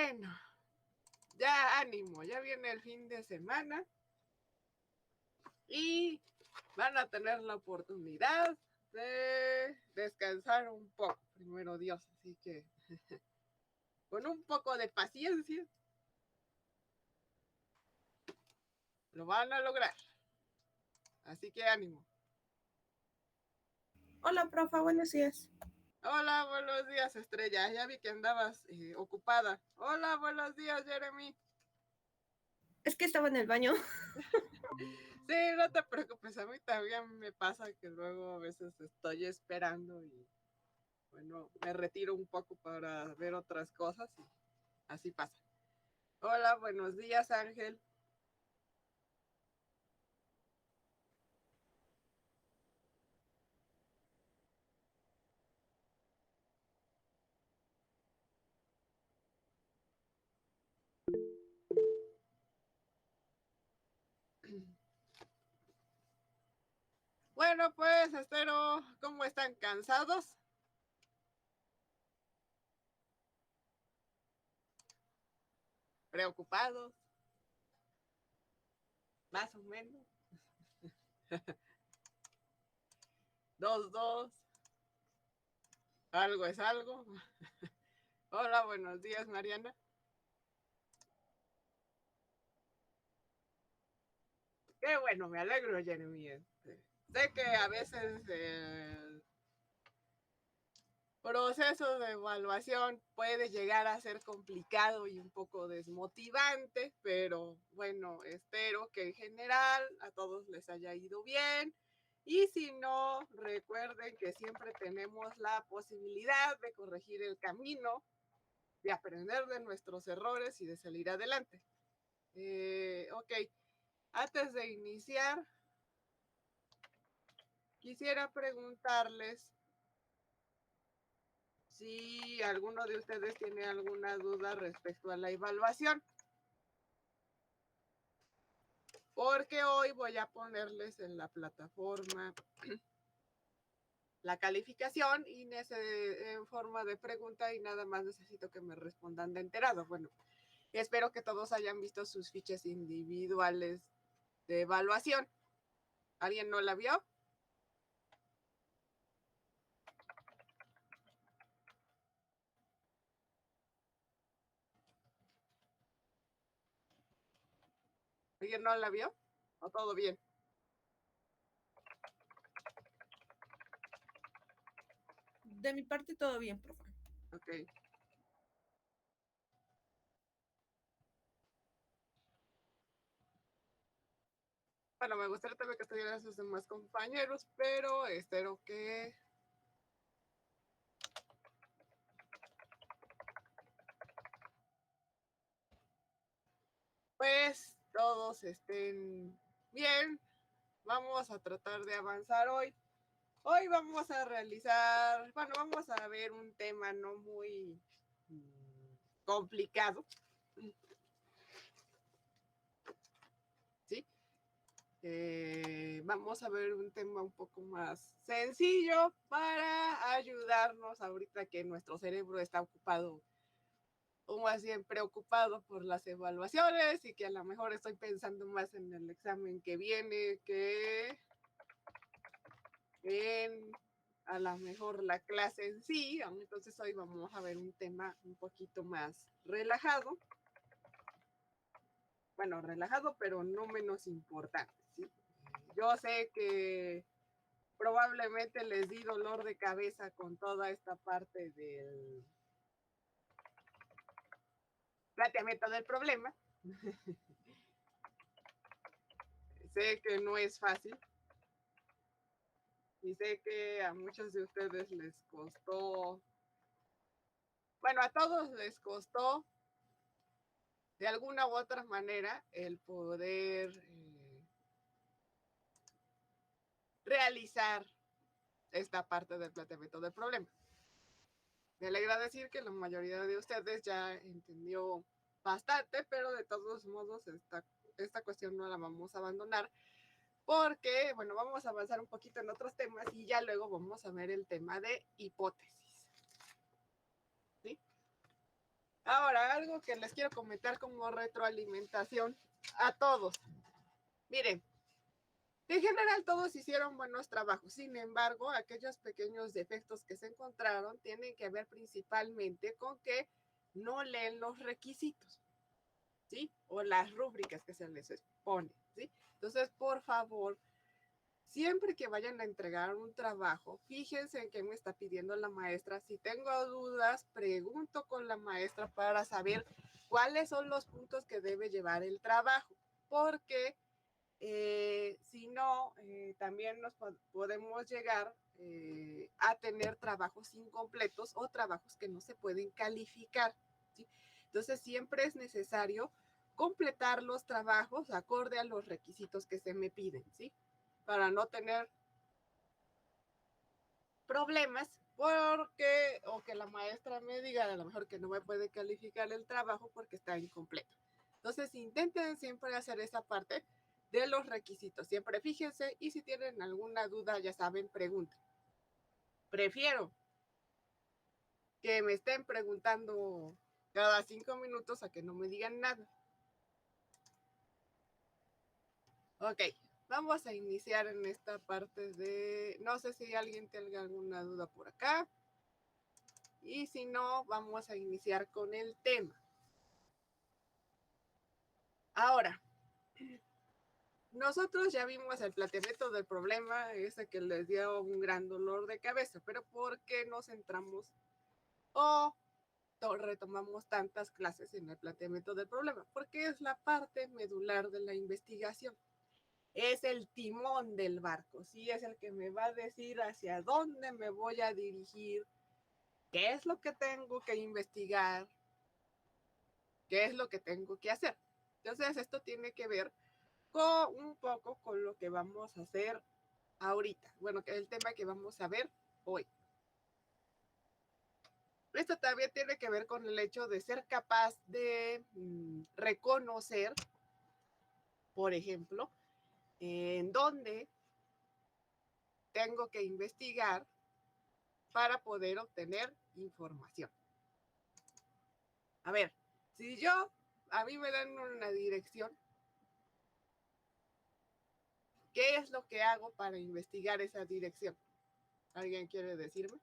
bueno, ya ánimo, ya viene el fin de semana y van a tener la oportunidad de descansar un poco, primero Dios, así que con un poco de paciencia lo van a lograr, así que ánimo. Hola, profa, buenos días. Hola, buenos días, Estrella, ya vi que andabas ocupada. Hola, buenos días, Jeremy. Es que estaba en el baño. Sí, no te preocupes, a mí también me pasa que luego a veces estoy esperando y bueno, me retiro un poco para ver otras cosas y así pasa. Hola, buenos días, Ángel. Bueno, pues espero, ¿cómo están? ¿Cansados? ¿Preocupados? Más o menos. Dos, dos. Algo es algo. Hola, buenos días, Mariana. Qué bueno, me alegro, Jeremy. Sé que a veces el proceso de evaluación puede llegar a ser complicado y un poco desmotivante, pero bueno, espero que en general a todos les haya ido bien. Y si no, recuerden que siempre tenemos la posibilidad de corregir el camino, de aprender de nuestros errores y de salir adelante. Ok, antes de iniciar, quisiera preguntarles si alguno de ustedes tiene alguna duda respecto a la evaluación, porque hoy voy a ponerles en la plataforma la calificación y en forma de pregunta y nada más necesito que me respondan de enterado. Bueno, espero que todos hayan visto sus fichas individuales de evaluación. ¿Alguien no la vio? ¿Alguien no la vio? ¿O todo bien? De mi parte, todo bien, profa. Ok. Bueno, me gustaría también que estuvieran sus demás compañeros, pero espero que pues todos estén bien. Vamos a tratar de avanzar hoy. Hoy vamos a realizar, bueno, vamos a ver un tema no muy complicado, ¿sí? Vamos a ver un tema un poco más sencillo para ayudarnos ahorita que nuestro cerebro está ocupado o más bien preocupado por las evaluaciones y que a lo mejor estoy pensando más en el examen que viene que en a lo mejor la clase en sí. Entonces hoy vamos a ver un tema un poquito más relajado. Bueno, relajado, pero no menos importante, ¿sí? Yo sé que probablemente les di dolor de cabeza con toda esta parte del planteamiento del problema. Sé que no es fácil y sé que a muchos de ustedes les costó, bueno, a todos les costó de alguna u otra manera el poder realizar esta parte del planteamiento del problema. Me alegra decir que la mayoría de ustedes ya entendió bastante, pero de todos modos esta cuestión no la vamos a abandonar porque, bueno, vamos a avanzar un poquito en otros temas y ya luego vamos a ver el tema de hipótesis. ¿Sí? Ahora, algo que les quiero comentar como retroalimentación a todos. Miren, en general todos hicieron buenos trabajos, sin embargo, aquellos pequeños defectos que se encontraron tienen que ver principalmente con que no leen los requisitos, ¿sí? O las rúbricas que se les expone, ¿sí? Entonces, por favor, siempre que vayan a entregar un trabajo, fíjense en qué me está pidiendo la maestra. Si tengo dudas, pregunto con la maestra para saber cuáles son los puntos que debe llevar el trabajo, porque si no, también nos podemos llegar a tener trabajos incompletos o trabajos que no se pueden calificar, ¿sí? Entonces, siempre es necesario completar los trabajos acorde a los requisitos que se me piden, ¿sí? Para no tener problemas porque, o que la maestra me diga a lo mejor que no me puede calificar el trabajo porque está incompleto. Entonces, intenten siempre hacer esa parte de los requisitos. Siempre fíjense y si tienen alguna duda, ya saben, pregunten. Prefiero que me estén preguntando cada 5 minutos a que no me digan nada. Ok, vamos a iniciar en esta parte de... No sé si alguien tenga alguna duda por acá. Y si no, vamos a iniciar con el tema. Ahora, nosotros ya vimos el planteamiento del problema, ese que les dio un gran dolor de cabeza, pero ¿por qué nos centramos o retomamos tantas clases en el planteamiento del problema? Porque es la parte medular de la investigación. Es el timón del barco, ¿sí? Es el que me va a decir hacia dónde me voy a dirigir, qué es lo que tengo que investigar, qué es lo que tengo que hacer. Entonces, esto tiene que ver con un poco con lo que vamos a hacer ahorita. Bueno, que es el tema que vamos a ver hoy. Esto también tiene que ver con el hecho de ser capaz de reconocer, por ejemplo, en dónde tengo que investigar para poder obtener información. A ver, si a mí me dan una dirección, ¿qué es lo que hago para investigar esa dirección? ¿Alguien quiere decirme?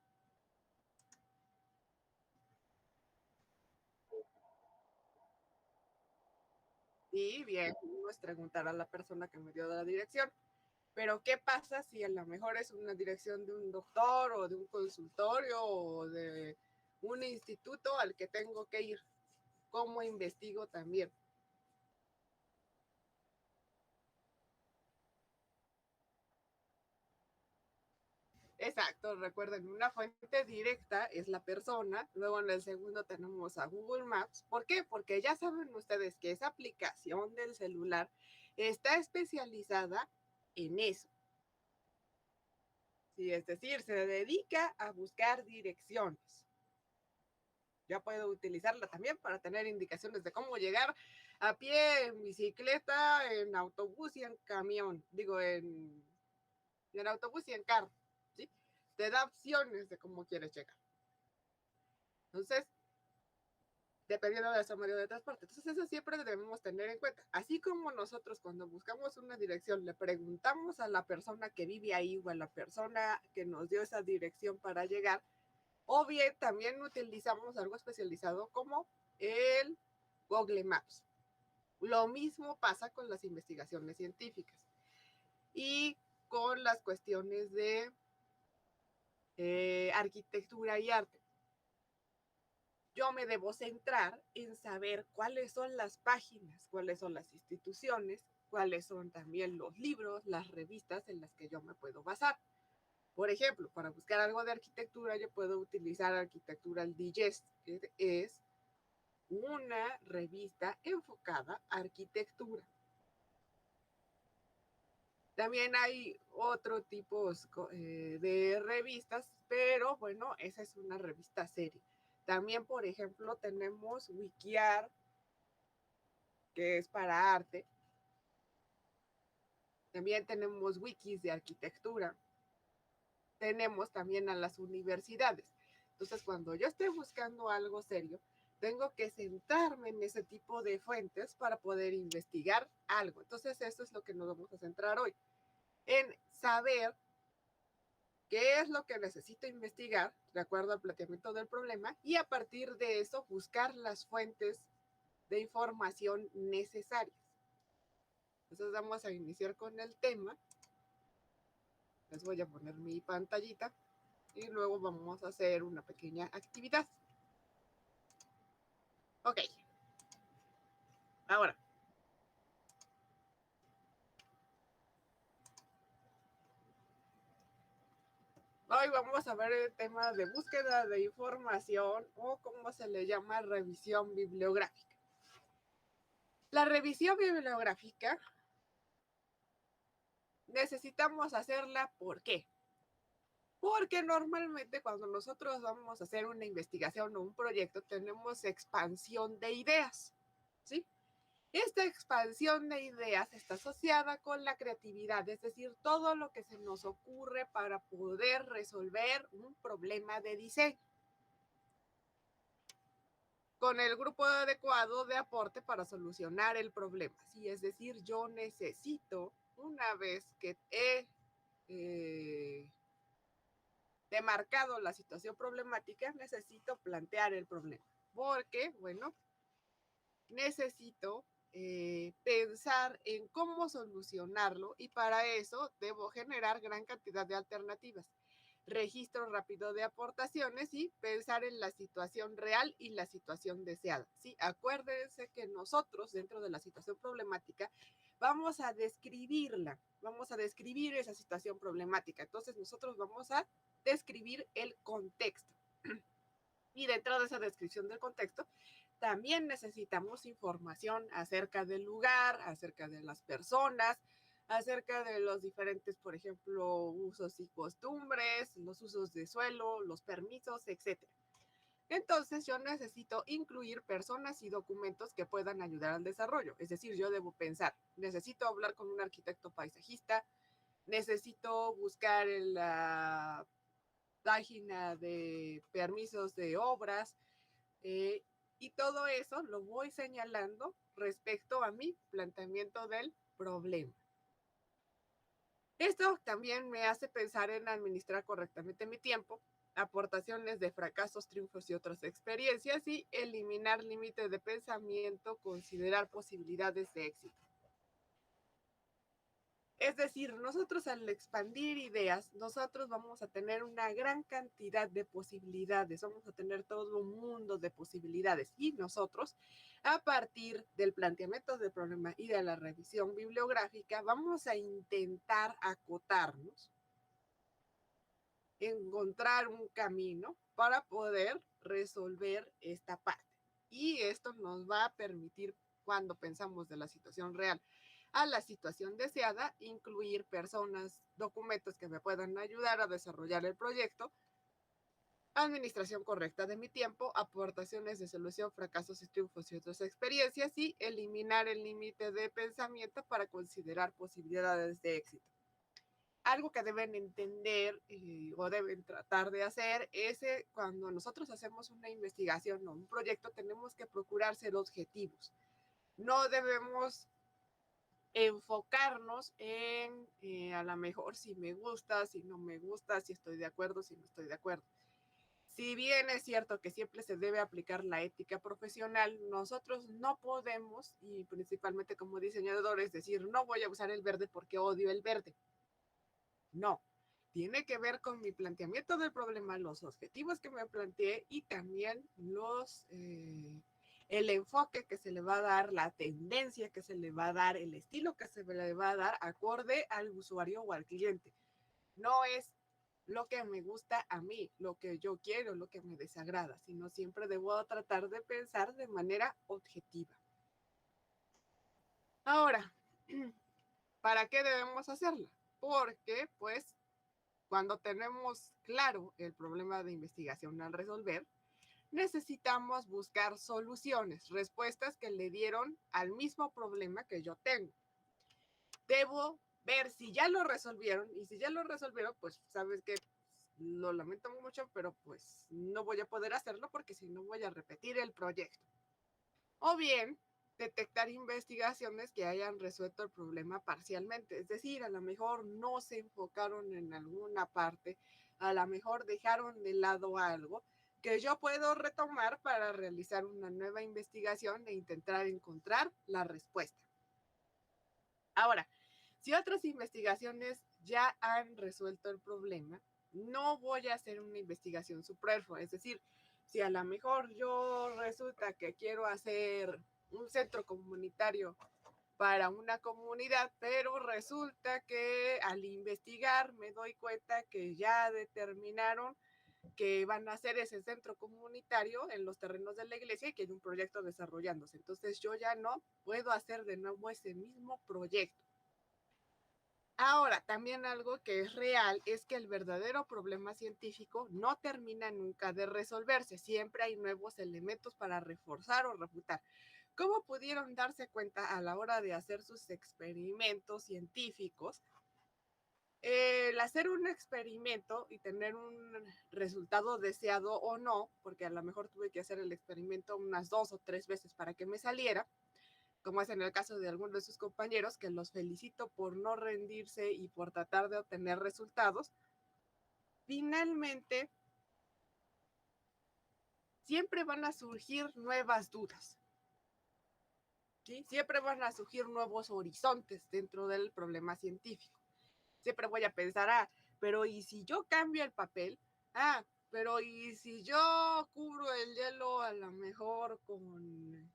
Y bien, uno es preguntar a la persona que me dio la dirección. Pero ¿qué pasa si a lo mejor es una dirección de un doctor o de un consultorio o de un instituto al que tengo que ir? ¿Cómo investigo también? Exacto, recuerden, una fuente directa es la persona, luego en el segundo tenemos a Google Maps. ¿Por qué? Porque ya saben ustedes que esa aplicación del celular está especializada en eso. Sí, es decir, se dedica a buscar direcciones. Yo puedo utilizarla también para tener indicaciones de cómo llegar a pie, en bicicleta, en autobús y en camión. Digo, en autobús y en carro, ¿sí? Te da opciones de cómo quieres llegar. Entonces, dependiendo de su medio de transporte. Entonces, eso siempre debemos tener en cuenta. Así como nosotros cuando buscamos una dirección le preguntamos a la persona que vive ahí o a la persona que nos dio esa dirección para llegar, o bien también utilizamos algo especializado como el Google Maps. Lo mismo pasa con las investigaciones científicas y con las cuestiones de arquitectura y arte. Yo me debo centrar en saber cuáles son las páginas, cuáles son las instituciones, cuáles son también los libros, las revistas en las que yo me puedo basar. Por ejemplo, para buscar algo de arquitectura, yo puedo utilizar Architectural Digest, que es una revista enfocada a arquitectura. También hay otro tipo de revistas, pero bueno, esa es una revista seria. También, por ejemplo, tenemos Wikiar, que es para arte. También tenemos wikis de arquitectura. Tenemos también a las universidades. Entonces, cuando yo esté buscando algo serio, tengo que centrarme en ese tipo de fuentes para poder investigar algo. Entonces, eso es lo que nos vamos a centrar hoy, en saber qué es lo que necesito investigar de acuerdo al planteamiento del problema y a partir de eso buscar las fuentes de información necesarias. Entonces vamos a iniciar con el tema. Les voy a poner mi pantallita y luego vamos a hacer una pequeña actividad. Ok. Ahora. Hoy vamos a ver el tema de búsqueda de información o como se le llama revisión bibliográfica. La revisión bibliográfica necesitamos hacerla, ¿por qué? Porque normalmente cuando nosotros vamos a hacer una investigación o un proyecto tenemos expansión de ideas, ¿sí? Esta expansión de ideas está asociada con la creatividad, es decir, todo lo que se nos ocurre para poder resolver un problema de diseño, con el grupo adecuado de aporte para solucionar el problema. Sí, es decir, yo necesito, una vez que he demarcado la situación problemática, necesito plantear el problema. Porque, bueno, necesito pensar en cómo solucionarlo y para eso debo generar gran cantidad de alternativas. Registro rápido de aportaciones y pensar en la situación real y la situación deseada. Sí, acuérdense que nosotros dentro de la situación problemática vamos a describirla, vamos a describir esa situación problemática. Entonces nosotros vamos a describir el contexto. Y dentro de esa descripción del contexto, también necesitamos información acerca del lugar, acerca de las personas, acerca de los diferentes, por ejemplo, usos y costumbres, los usos de suelo, los permisos, etc. Entonces yo necesito incluir personas y documentos que puedan ayudar al desarrollo. Es decir, yo debo pensar, necesito hablar con un arquitecto paisajista, necesito buscar en la página de permisos de obras, y todo eso lo voy señalando respecto a mi planteamiento del problema. Esto también me hace pensar en administrar correctamente mi tiempo, aportaciones de fracasos, triunfos y otras experiencias y eliminar límites de pensamiento, considerar posibilidades de éxito. Es decir, nosotros al expandir ideas, nosotros vamos a tener una gran cantidad de posibilidades, vamos a tener todo un mundo de posibilidades y nosotros, a partir del planteamiento del problema y de la revisión bibliográfica, vamos a intentar acotarnos, encontrar un camino para poder resolver esta parte. Y esto nos va a permitir, cuando pensamos de la situación real a la situación deseada, incluir personas, documentos que me puedan ayudar a desarrollar el proyecto, administración correcta de mi tiempo, aportaciones de solución, fracasos y triunfos y otras experiencias y eliminar el límite de pensamiento para considerar posibilidades de éxito. Algo que deben entender o deben tratar de hacer es cuando nosotros hacemos una investigación o un proyecto tenemos que procurar ser objetivos. No debemos enfocarnos en a lo mejor si me gusta, si no me gusta, si estoy de acuerdo, si no estoy de acuerdo. Si bien es cierto que siempre se debe aplicar la ética profesional, nosotros no podemos, y principalmente como diseñadores, decir no voy a usar el verde porque odio el verde. No, tiene que ver con mi planteamiento del problema, los objetivos que me planteé y también el enfoque que se le va a dar, la tendencia que se le va a dar, el estilo que se le va a dar acorde al usuario o al cliente. No es lo que me gusta a mí, lo que yo quiero, lo que me desagrada, sino siempre debo tratar de pensar de manera objetiva. Ahora, ¿para qué debemos hacerla? Porque, pues, cuando tenemos claro el problema de investigación al resolver, necesitamos buscar soluciones, respuestas que le dieron al mismo problema que yo tengo. Debo ver si ya lo resolvieron y si ya lo resolvieron, pues sabes que lo lamento mucho, pero pues no voy a poder hacerlo porque si no voy a repetir el proyecto. O bien, detectar investigaciones que hayan resuelto el problema parcialmente, es decir, a lo mejor no se enfocaron en alguna parte, a lo mejor dejaron de lado algo que yo puedo retomar para realizar una nueva investigación e intentar encontrar la respuesta. Ahora, si otras investigaciones ya han resuelto el problema, no voy a hacer una investigación superflua, es decir, si a lo mejor yo resulta que quiero hacer un centro comunitario para una comunidad, pero resulta que al investigar me doy cuenta que ya determinaron que van a hacer ese centro comunitario en los terrenos de la iglesia y que hay un proyecto desarrollándose. Entonces yo ya no puedo hacer de nuevo ese mismo proyecto. Ahora, también algo que es real es que el verdadero problema científico no termina nunca de resolverse. Siempre hay nuevos elementos para reforzar o refutar. ¿Cómo pudieron darse cuenta a la hora de hacer sus experimentos científicos? El hacer un experimento y tener un resultado deseado o no, porque a lo mejor tuve que hacer el experimento unas 2 o 3 veces para que me saliera, como es en el caso de algunos de sus compañeros, que los felicito por no rendirse y por tratar de obtener resultados, finalmente siempre van a surgir nuevas dudas. ¿Sí? Siempre van a surgir nuevos horizontes dentro del problema científico. Siempre voy a pensar, pero ¿y si yo cambio el papel? Pero ¿y si yo cubro el hielo a lo mejor con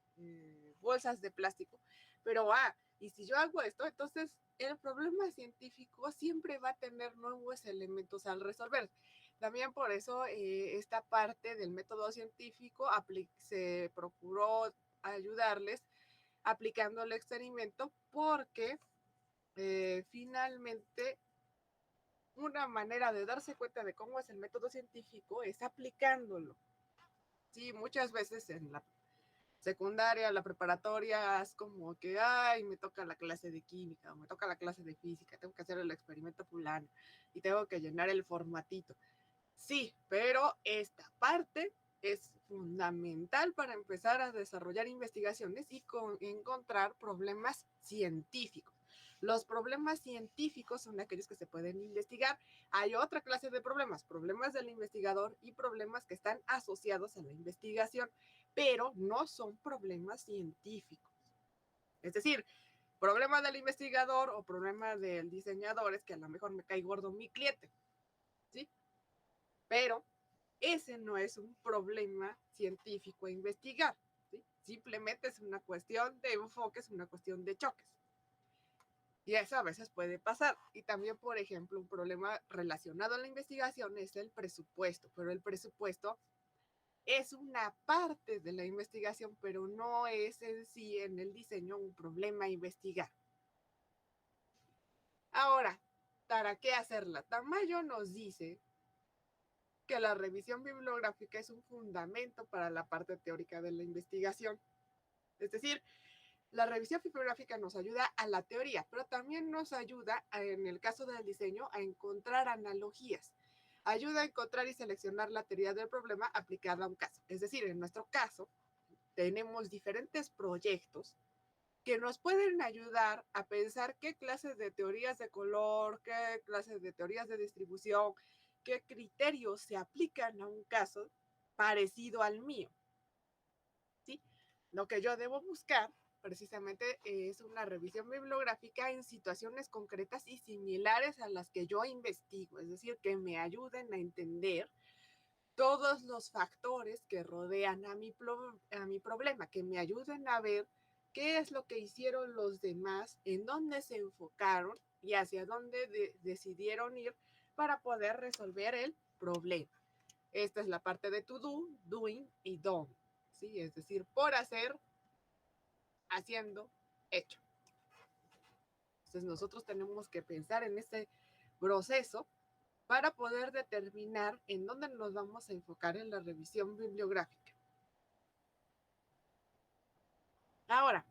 bolsas de plástico? Pero, y si yo hago esto, entonces el problema científico siempre va a tener nuevos elementos al resolver. También por eso esta parte del método científico se procuró ayudarles aplicando el experimento porque finalmente una manera de darse cuenta de cómo es el método científico es aplicándolo. Sí, muchas veces en la secundaria, la preparatoria, es como que, me toca la clase de química, o me toca la clase de física, tengo que hacer el experimento fulano y tengo que llenar el formatito. Sí, pero esta parte es fundamental para empezar a desarrollar investigaciones y encontrar problemas científicos. Los problemas científicos son aquellos que se pueden investigar. Hay otra clase de problemas, problemas del investigador y problemas que están asociados a la investigación, pero no son problemas científicos. Es decir, problema del investigador o problema del diseñador es que a lo mejor me cae gordo mi cliente, ¿sí? Pero ese no es un problema científico a investigar, ¿sí? Simplemente es una cuestión de enfoque, es una cuestión de choques. Y eso a veces puede pasar. Y también, por ejemplo, un problema relacionado a la investigación es el presupuesto, pero el presupuesto es una parte de la investigación, pero no es en sí en el diseño un problema a investigar. Ahora, ¿para qué hacerla? Tamayo nos dice que la revisión bibliográfica es un fundamento para la parte teórica de la investigación. Es decir, la revisión bibliográfica nos ayuda a la teoría, pero también nos ayuda, en el caso del diseño, a encontrar analogías. Ayuda a encontrar y seleccionar la teoría del problema aplicada a un caso. Es decir, en nuestro caso, tenemos diferentes proyectos que nos pueden ayudar a pensar qué clases de teorías de color, qué clases de teorías de distribución, qué criterios se aplican a un caso parecido al mío. ¿Sí? Lo que yo debo buscar precisamente es una revisión bibliográfica en situaciones concretas y similares a las que yo investigo, es decir, que me ayuden a entender todos los factores que rodean a mi problema, que me ayuden a ver qué es lo que hicieron los demás, en dónde se enfocaron y hacia dónde decidieron ir para poder resolver el problema. Esta es la parte de to do, doing y done, ¿sí? Es decir, por hacer, haciendo, hecho. Entonces nosotros tenemos que pensar en este proceso para poder determinar en dónde nos vamos a enfocar en la revisión bibliográfica. Ahora,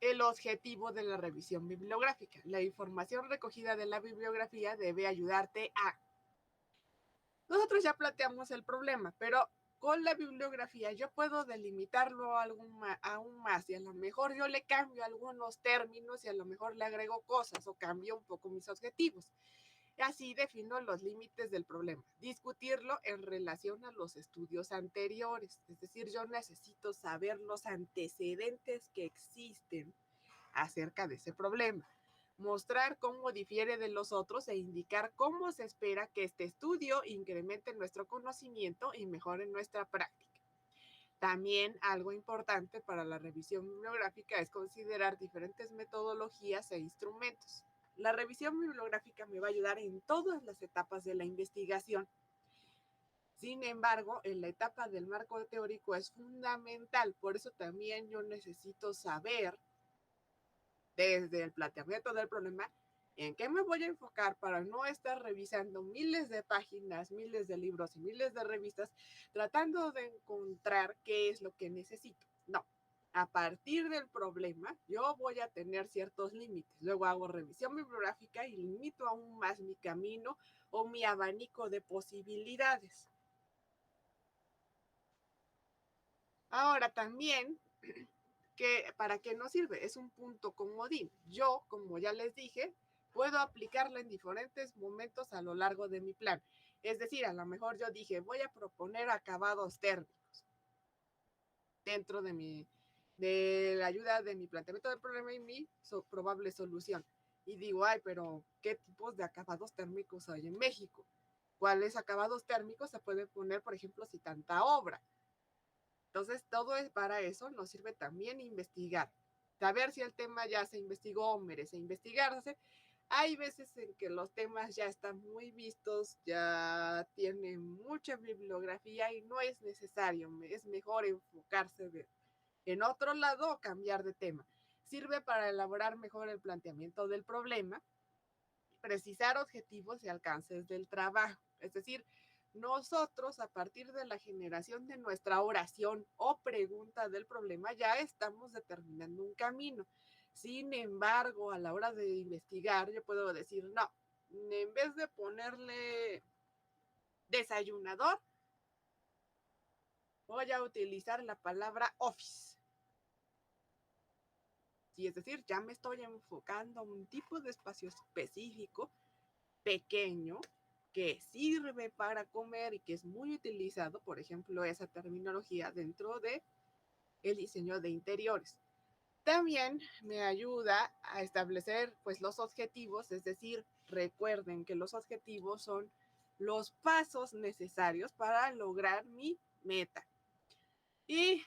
el objetivo de la revisión bibliográfica. La información recogida de la bibliografía debe ayudarte a Nosotros ya planteamos el problema, pero con la bibliografía yo puedo delimitarlo aún más y a lo mejor yo le cambio algunos términos y a lo mejor le agrego cosas o cambio un poco mis objetivos. Así defino los límites del problema. Discutirlo en relación a los estudios anteriores. Es decir, yo necesito saber los antecedentes que existen acerca de ese problema. Mostrar cómo difiere de los otros e indicar cómo se espera que este estudio incremente nuestro conocimiento y mejore nuestra práctica. También algo importante para la revisión bibliográfica es considerar diferentes metodologías e instrumentos. La revisión bibliográfica me va a ayudar en todas las etapas de la investigación. Sin embargo, en la etapa del marco teórico es fundamental, por eso también yo necesito saber desde el planteamiento del problema en qué me voy a enfocar para no estar revisando miles de páginas, miles de libros y miles de revistas tratando de encontrar qué es lo que necesito. No, a partir del problema yo voy a tener ciertos límites. Luego hago revisión bibliográfica y limito aún más mi camino o mi abanico de posibilidades. Ahora también, ¿para qué nos sirve? Es un punto comodín. Yo, como ya les dije, puedo aplicarlo en diferentes momentos a lo largo de mi plan. Es decir, a lo mejor yo dije, voy a proponer acabados térmicos dentro de la ayuda de mi planteamiento del problema y mi probable solución. Y digo, ay, pero ¿qué tipos de acabados térmicos hay en México? ¿Cuáles acabados térmicos se pueden poner, por ejemplo, si tanta obra? Entonces, todo es para eso, nos sirve también investigar, saber si el tema ya se investigó o merece investigarse. Hay veces en que los temas ya están muy vistos, ya tienen mucha bibliografía y no es necesario, es mejor enfocarse en otro lado o cambiar de tema. Sirve para elaborar mejor el planteamiento del problema, precisar objetivos y alcances del trabajo. Es decir, nosotros a partir de la generación de nuestra oración o pregunta del problema ya estamos determinando un camino. Sin embargo, a la hora de investigar, yo puedo decir, no, en vez de ponerle desayunador, voy a utilizar la palabra office. Sí, es decir, ya me estoy enfocando a un tipo de espacio específico, pequeño, que sirve para comer y que es muy utilizado, por ejemplo, esa terminología dentro de el diseño de interiores. También me ayuda a establecer pues los objetivos, es decir, recuerden que los objetivos son los pasos necesarios para lograr mi meta. Y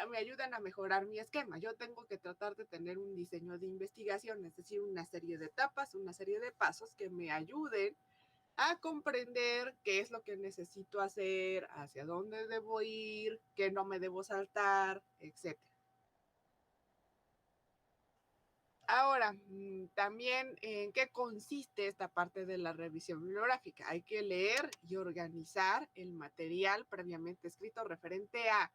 me ayudan a mejorar mi esquema. Yo tengo que tratar de tener un diseño de investigación, es decir, una serie de etapas, una serie de pasos que me ayuden a comprender qué es lo que necesito hacer, hacia dónde debo ir, qué no me debo saltar, etc. Ahora, también en qué consiste esta parte de la revisión bibliográfica. Hay que leer y organizar el material previamente escrito referente a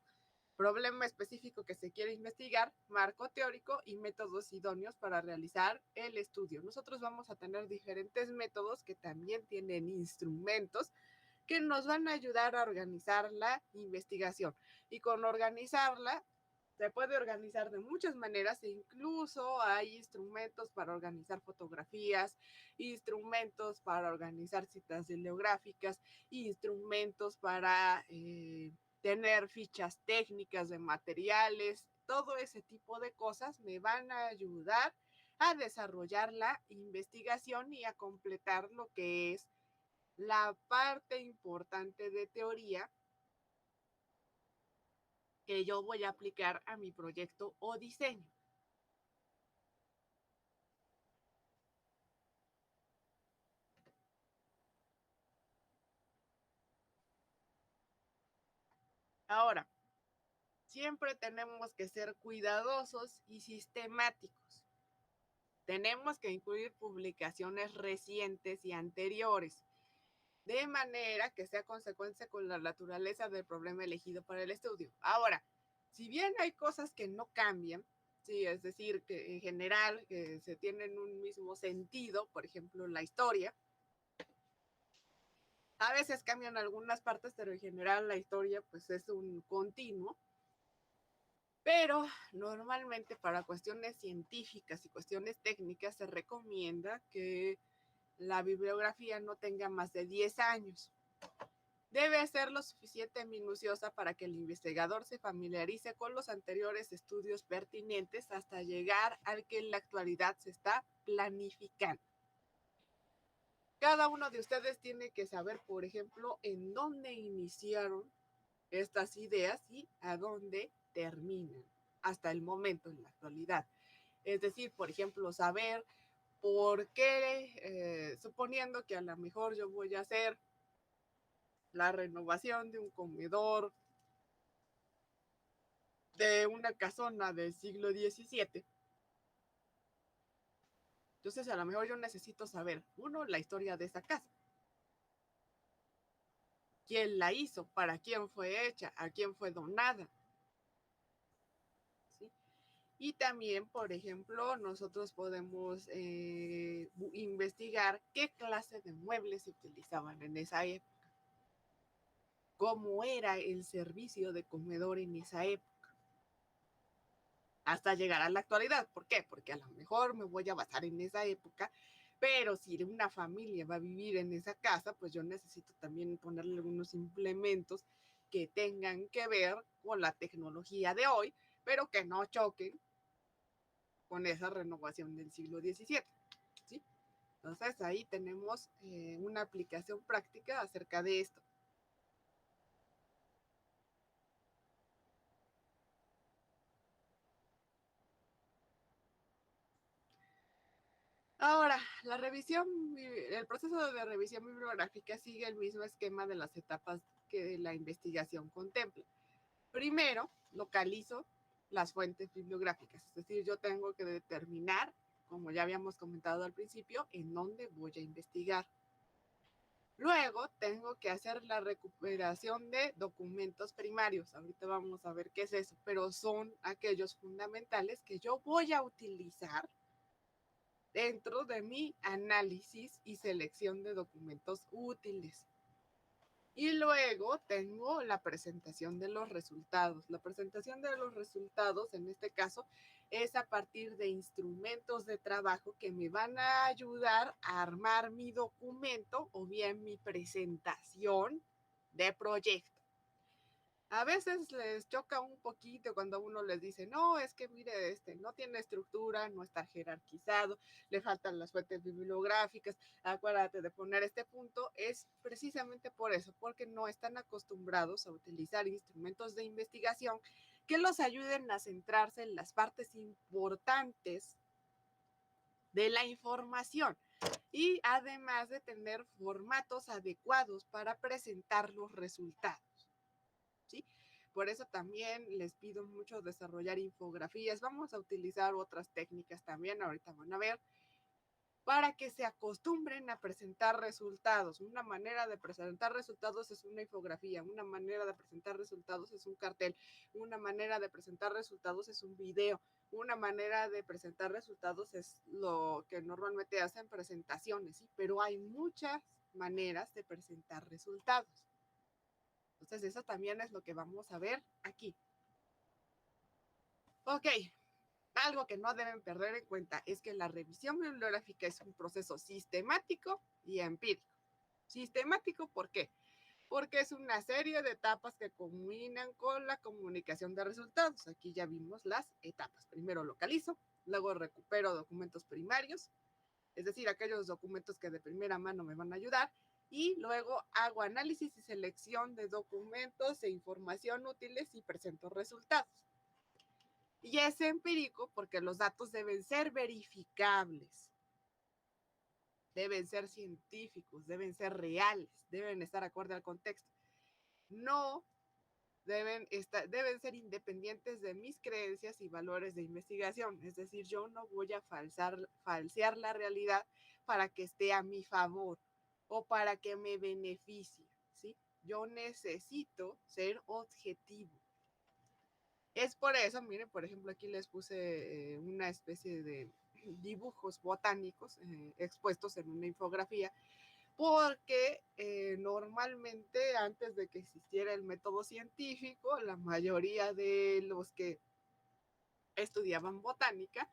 problema específico que se quiere investigar, marco teórico y métodos idóneos para realizar el estudio. Nosotros vamos a tener diferentes métodos que también tienen instrumentos que nos van a ayudar a organizar la investigación. Y con organizarla, se puede organizar de muchas maneras e incluso hay instrumentos para organizar fotografías, instrumentos para organizar citas bibliográficas, instrumentos para tener fichas técnicas de materiales. Todo ese tipo de cosas me van a ayudar a desarrollar la investigación y a completar lo que es la parte importante de teoría que yo voy a aplicar a mi proyecto o diseño. Ahora, siempre tenemos que ser cuidadosos y sistemáticos. Tenemos que incluir publicaciones recientes y anteriores, de manera que sea consecuencia con la naturaleza del problema elegido para el estudio. Ahora, si bien hay cosas que no cambian, sí, es decir, que en general se tienen un mismo sentido, por ejemplo, la historia, A veces cambian algunas partes, pero en general la historia pues es un continuo. Pero normalmente para cuestiones científicas y cuestiones técnicas se recomienda que la bibliografía no tenga más de 10 años. Debe ser lo suficiente minuciosa para que el investigador se familiarice con los anteriores estudios pertinentes hasta llegar al que en la actualidad se está planificando. Cada uno de ustedes tiene que saber, por ejemplo, en dónde iniciaron estas ideas y a dónde terminan hasta el momento en la actualidad. Es decir, por ejemplo, saber por qué, suponiendo que a lo mejor yo voy a hacer la renovación de un comedor de una casona del siglo XVII. Entonces, a lo mejor yo necesito saber, uno, la historia de esa casa. ¿Quién la hizo? ¿Para quién fue hecha? ¿A quién fue donada? ¿Sí? Y también, por ejemplo, nosotros podemos investigar qué clase de muebles se utilizaban en esa época. Cómo era el servicio de comedor en esa época. Hasta llegar a la actualidad. ¿Por qué? Porque a lo mejor me voy a basar en esa época, pero si una familia va a vivir en esa casa, pues yo necesito también ponerle algunos implementos que tengan que ver con la tecnología de hoy, pero que no choquen con esa renovación del siglo XVII. ¿Sí? Entonces ahí tenemos una aplicación práctica acerca de esto. Ahora, el proceso de revisión bibliográfica sigue el mismo esquema de las etapas que la investigación contempla. Primero, localizo las fuentes bibliográficas, es decir, yo tengo que determinar, como ya habíamos comentado al principio, en dónde voy a investigar. Luego, tengo que hacer la recuperación de documentos primarios. Ahorita vamos a ver qué es eso, pero son aquellos fundamentales que yo voy a utilizar dentro de mi análisis y selección de documentos útiles. Y luego tengo la presentación de los resultados. La presentación de los resultados, en este caso, es a partir de instrumentos de trabajo que me van a ayudar a armar mi documento o bien mi presentación de proyecto. A veces les choca un poquito cuando uno les dice, no, es que mire, no tiene estructura, no está jerarquizado, le faltan las fuentes bibliográficas, acuérdate de poner este punto, es precisamente por eso, porque no están acostumbrados a utilizar instrumentos de investigación que los ayuden a centrarse en las partes importantes de la información y además de tener formatos adecuados para presentar los resultados. ¿Sí? Por eso también les pido mucho desarrollar infografías. Vamos a utilizar otras técnicas también, ahorita van a ver, para que se acostumbren a presentar resultados. Una manera de presentar resultados es una infografía, una manera de presentar resultados es un cartel, una manera de presentar resultados es un video, una manera de presentar resultados es lo que normalmente hacen presentaciones, ¿sí? Pero hay muchas maneras de presentar resultados. Entonces, eso también es lo que vamos a ver aquí. Ok, algo que no deben perder en cuenta es que la revisión bibliográfica es un proceso sistemático y empírico. Sistemático, ¿por qué? Porque es una serie de etapas que culminan con la comunicación de resultados. Aquí ya vimos las etapas. Primero localizo, luego recupero documentos primarios, es decir, aquellos documentos que de primera mano me van a ayudar, y luego hago análisis y selección de documentos e información útiles y presento resultados. Y es empírico porque los datos deben ser verificables, deben ser científicos, deben ser reales, deben estar acorde al contexto. No deben ser independientes de mis creencias y valores de investigación. Es decir, yo no voy a falsear la realidad para que esté a mi favor o para que me beneficie, ¿sí? Yo necesito ser objetivo. Es por eso, miren, por ejemplo, aquí les puse una especie de dibujos botánicos expuestos en una infografía, porque normalmente antes de que existiera el método científico, la mayoría de los que estudiaban botánica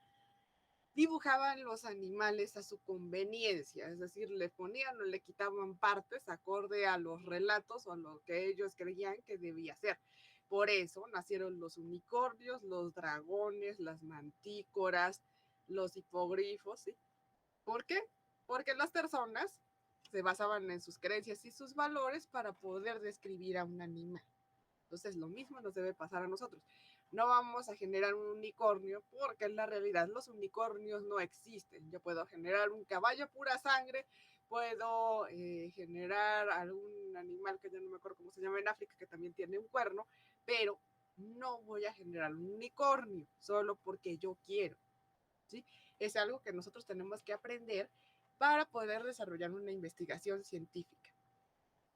dibujaban los animales a su conveniencia, es decir, le ponían o le quitaban partes acorde a los relatos o a lo que ellos creían que debía ser. Por eso nacieron los unicornios, los dragones, las mantícoras, los hipogrifos, ¿sí? ¿Por qué? Porque las personas se basaban en sus creencias y sus valores para poder describir a un animal. Entonces, lo mismo nos debe pasar a nosotros. No vamos a generar un unicornio porque en la realidad los unicornios no existen. Yo puedo generar un caballo pura sangre, puedo generar algún animal que yo no me acuerdo cómo se llama en África, que también tiene un cuerno, pero no voy a generar un unicornio solo porque yo quiero, ¿sí? Es algo que nosotros tenemos que aprender para poder desarrollar una investigación científica.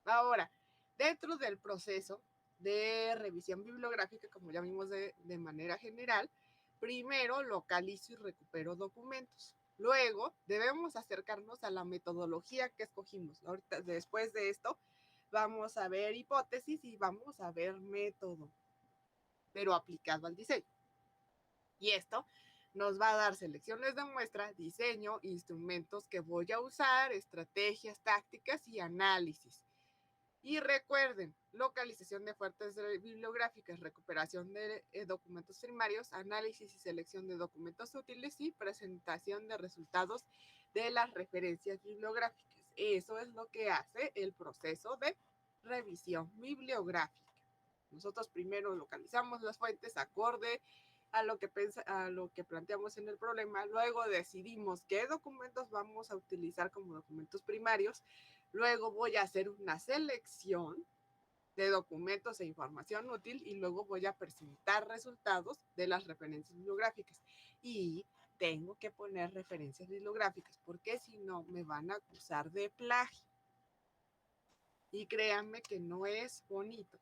Ahora, dentro del proceso de revisión bibliográfica, como ya vimos de manera general, primero localizo y recupero documentos. Luego debemos acercarnos a la metodología que escogimos. Ahorita, después de esto, vamos a ver hipótesis y vamos a ver método, pero aplicado al diseño. Y esto nos va a dar selecciones de muestra, diseño, instrumentos que voy a usar, estrategias, tácticas y análisis. Y recuerden, localización de fuentes bibliográficas, recuperación de documentos primarios, análisis y selección de documentos útiles y presentación de resultados de las referencias bibliográficas. Eso es lo que hace el proceso de revisión bibliográfica. Nosotros primero localizamos las fuentes acorde a lo que planteamos en el problema, luego decidimos qué documentos vamos a utilizar como documentos primarios, luego voy a hacer una selección de documentos e información útil y luego voy a presentar resultados de las referencias bibliográficas. Y tengo que poner referencias bibliográficas porque si no me van a acusar de plagio. Y créanme que no es bonito.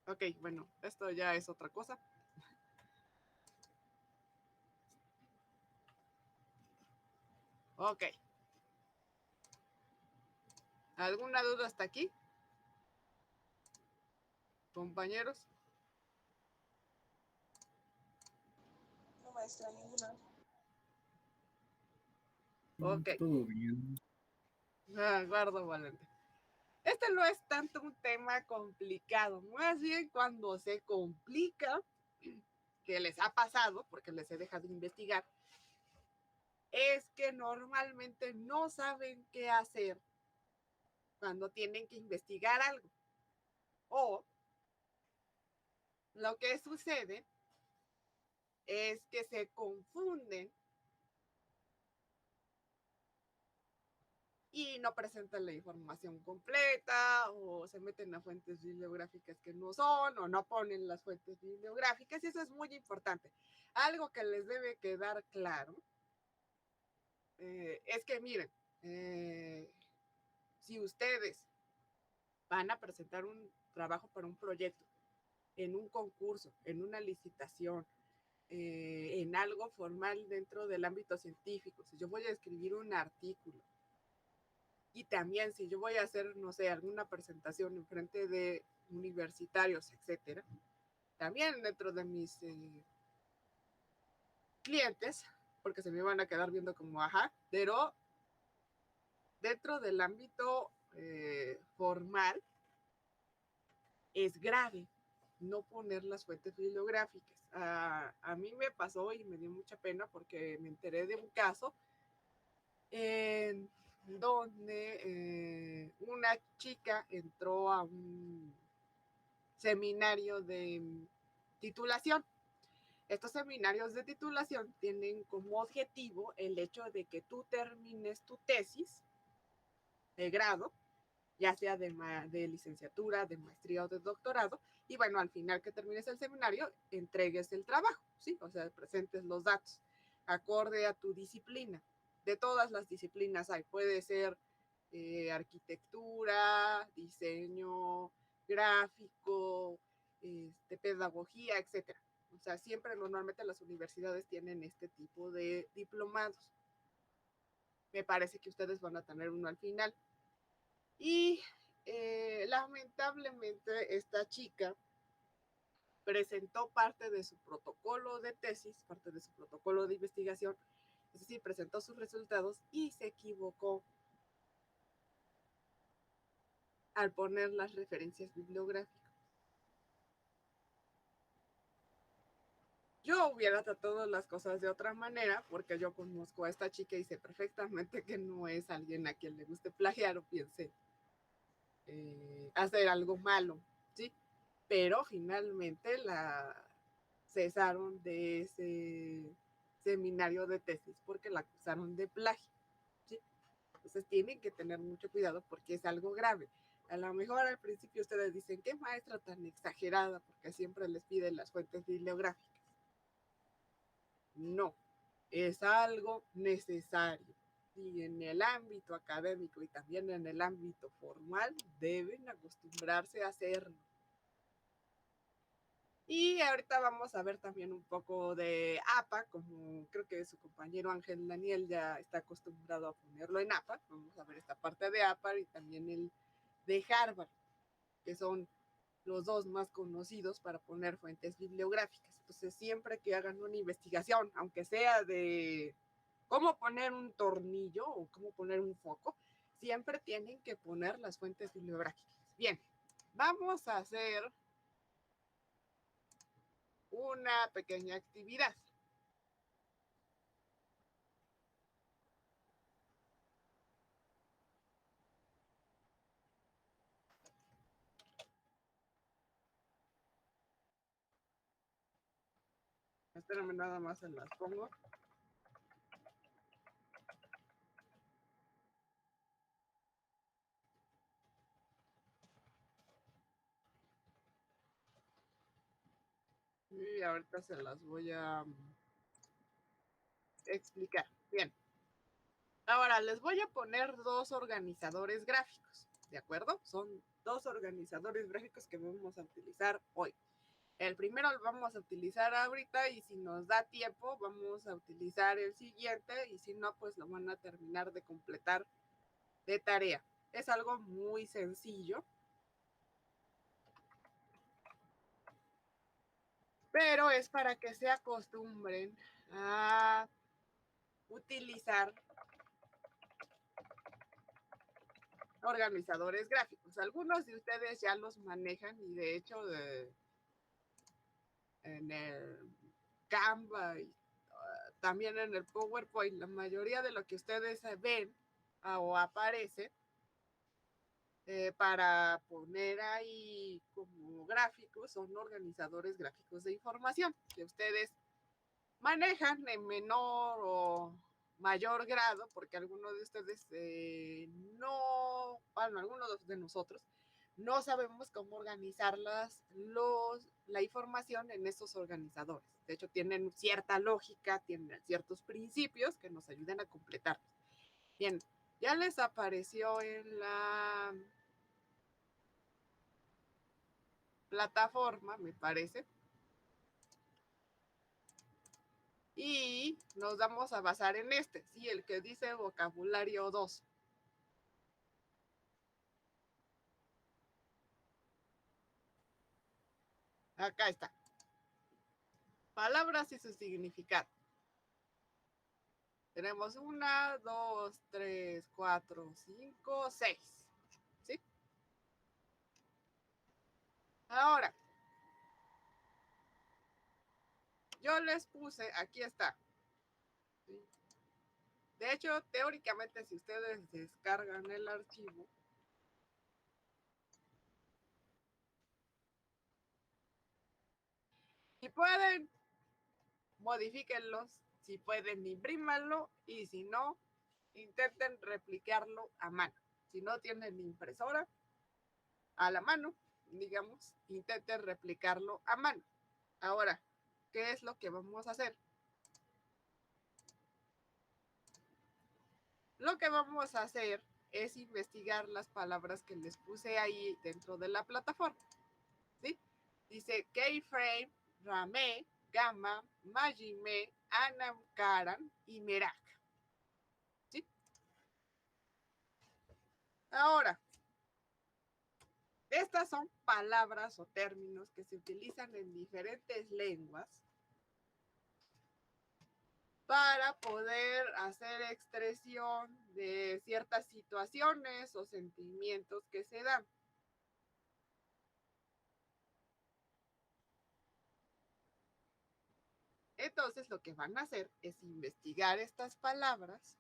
Ok, bueno, esto ya es otra cosa. Ok. ¿Alguna duda hasta aquí? Compañeros. No, maestra, ninguna. Ok. Todo bien. Guardo, Valente. Este no es tanto un tema complicado, más bien cuando se complica, que les ha pasado, porque les he dejado investigar, es que normalmente no saben qué hacer cuando tienen que investigar algo. O lo que sucede es que se confunden y no presentan la información completa o se meten a fuentes bibliográficas que no son o no ponen las fuentes bibliográficas y eso es muy importante. Algo que les debe quedar claro es que miren, si ustedes van a presentar un trabajo para un proyecto, en un concurso, en una licitación, en algo formal dentro del ámbito científico, si yo voy a escribir un artículo, y también si yo voy a hacer, no sé, alguna presentación en frente de universitarios, etcétera, también dentro de mis clientes, porque se me van a quedar viendo como, ajá, pero dentro del ámbito formal es grave no poner las fuentes bibliográficas. A mí me pasó y me dio mucha pena porque me enteré de un caso en donde una chica entró a un seminario de titulación. Estos seminarios de titulación tienen como objetivo el hecho de que tú termines tu tesis de grado, ya sea de licenciatura, de maestría o de doctorado, y bueno, al final que termines el seminario, entregues el trabajo, ¿sí? O sea, presentes los datos acorde a tu disciplina. De todas las disciplinas hay, puede ser arquitectura, diseño gráfico, pedagogía, etcétera. O sea, siempre normalmente las universidades tienen este tipo de diplomados. Me parece que ustedes van a tener uno al final. Y lamentablemente esta chica presentó parte de su protocolo de tesis, parte de su protocolo de investigación, es decir, presentó sus resultados y se equivocó al poner las referencias bibliográficas. Yo hubiera tratado las cosas de otra manera, porque yo conozco a esta chica y sé perfectamente que no es alguien a quien le guste plagiar o piense hacer algo malo, ¿sí? Pero finalmente la cesaron de ese seminario de tesis porque la acusaron de plagio, ¿sí? Entonces tienen que tener mucho cuidado porque es algo grave. A lo mejor al principio ustedes dicen, qué maestra tan exagerada, porque siempre les piden las fuentes bibliográficas. No, es algo necesario. Y en el ámbito académico y también en el ámbito formal deben acostumbrarse a hacerlo. Y ahorita vamos a ver también un poco de APA, como creo que su compañero Ángel Daniel ya está acostumbrado a ponerlo en APA. Vamos a ver esta parte de APA y también el de Harvard, que son los dos más conocidos para poner fuentes bibliográficas. Entonces, siempre que hagan una investigación, aunque sea de cómo poner un tornillo o cómo poner un foco, siempre tienen que poner las fuentes bibliográficas. Bien, vamos a hacer una pequeña actividad. Espérame, nada más se las pongo. Y ahorita se las voy a explicar. Bien. Ahora les voy a poner dos organizadores gráficos, ¿de acuerdo? Son dos organizadores gráficos que vamos a utilizar hoy. El primero lo vamos a utilizar ahorita y si nos da tiempo vamos a utilizar el siguiente y si no, pues lo van a terminar de completar de tarea. Es algo muy sencillo, pero es para que se acostumbren a utilizar organizadores gráficos. Algunos de ustedes ya los manejan y de hecho en el Canva y también en el PowerPoint, la mayoría de lo que ustedes ven o aparece para poner ahí como gráficos son organizadores gráficos de información que ustedes manejan en menor o mayor grado, porque algunos de ustedes no, bueno, algunos de nosotros no sabemos cómo organizar la información en esos organizadores. De hecho, tienen cierta lógica, tienen ciertos principios que nos ayudan a completar. Bien, ya les apareció en la plataforma, me parece. Y nos vamos a basar en este, sí, el que dice vocabulario 2. Acá está. Palabras y su significado. Tenemos 1, 2, 3, 4, 5, 6. ¿Sí? Ahora, yo les puse, aquí está. ¿Sí? De hecho, teóricamente, si ustedes descargan el archivo, si pueden, modifíquenlos, si pueden, imprímanlo y si no, intenten replicarlo a mano. Si no tienen impresora a la mano, digamos, intenten replicarlo a mano. Ahora, ¿qué es lo que vamos a hacer? Lo que vamos a hacer es investigar las palabras que les puse ahí dentro de la plataforma. ¿Sí? Dice Keyframe, Rame, Gamma, Majime, Anam, Karan y Merak. ¿Sí? Ahora, estas son palabras o términos que se utilizan en diferentes lenguas para poder hacer expresión de ciertas situaciones o sentimientos que se dan. Entonces, lo que van a hacer es investigar estas palabras,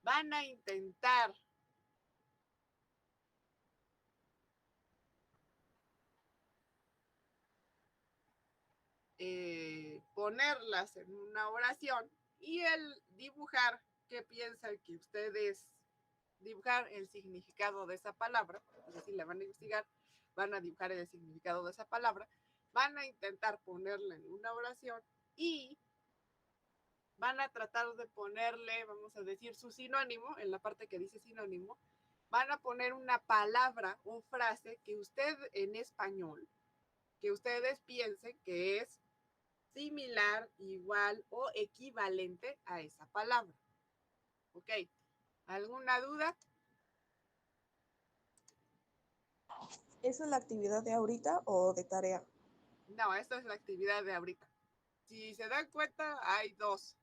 van a intentar ponerlas en una oración y el dibujar qué piensan que ustedes, dibujar el significado de esa palabra, es decir, la van a investigar, van a dibujar el significado de esa palabra, van a intentar ponerla en una oración y van a tratar de ponerle, vamos a decir, su sinónimo, en la parte que dice sinónimo, van a poner una palabra o frase que usted en español, que ustedes piensen que es similar, igual o equivalente a esa palabra. ¿Ok? ¿Alguna duda? ¿Esa es la actividad de ahorita o de tarea? No, esta es la actividad de ahorita. Si se dan cuenta, hay dos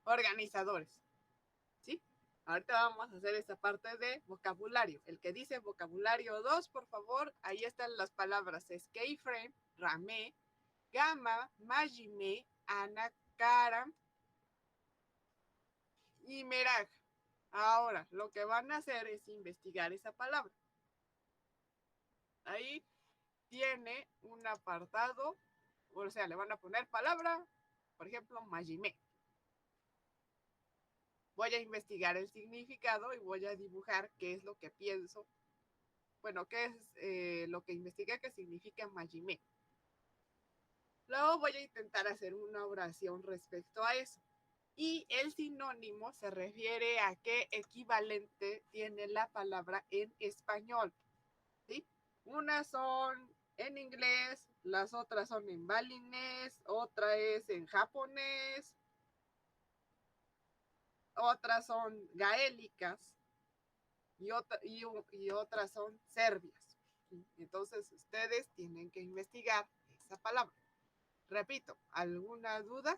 organizadores. ¿Sí? Ahorita vamos a hacer esta parte de vocabulario. El que dice vocabulario 2, por favor, ahí están las palabras Skate-frame, Ramé, Gama, Majime, Anakaram y Meraj. Ahora, lo que van a hacer es investigar esa palabra. Ahí tiene un apartado, o sea, le van a poner palabra, por ejemplo, Majime. Voy a investigar el significado y voy a dibujar qué es lo que pienso. Bueno, qué es lo que investigué que significa Majime. Luego voy a intentar hacer una oración respecto a eso. Y el sinónimo se refiere a qué equivalente tiene la palabra en español. ¿Sí? Unas son en inglés, las otras son en balinés, otra es en japonés, otras son gaélicas y otras son serbias. ¿Sí? Entonces ustedes tienen que investigar esa palabra. Repito, ¿alguna duda?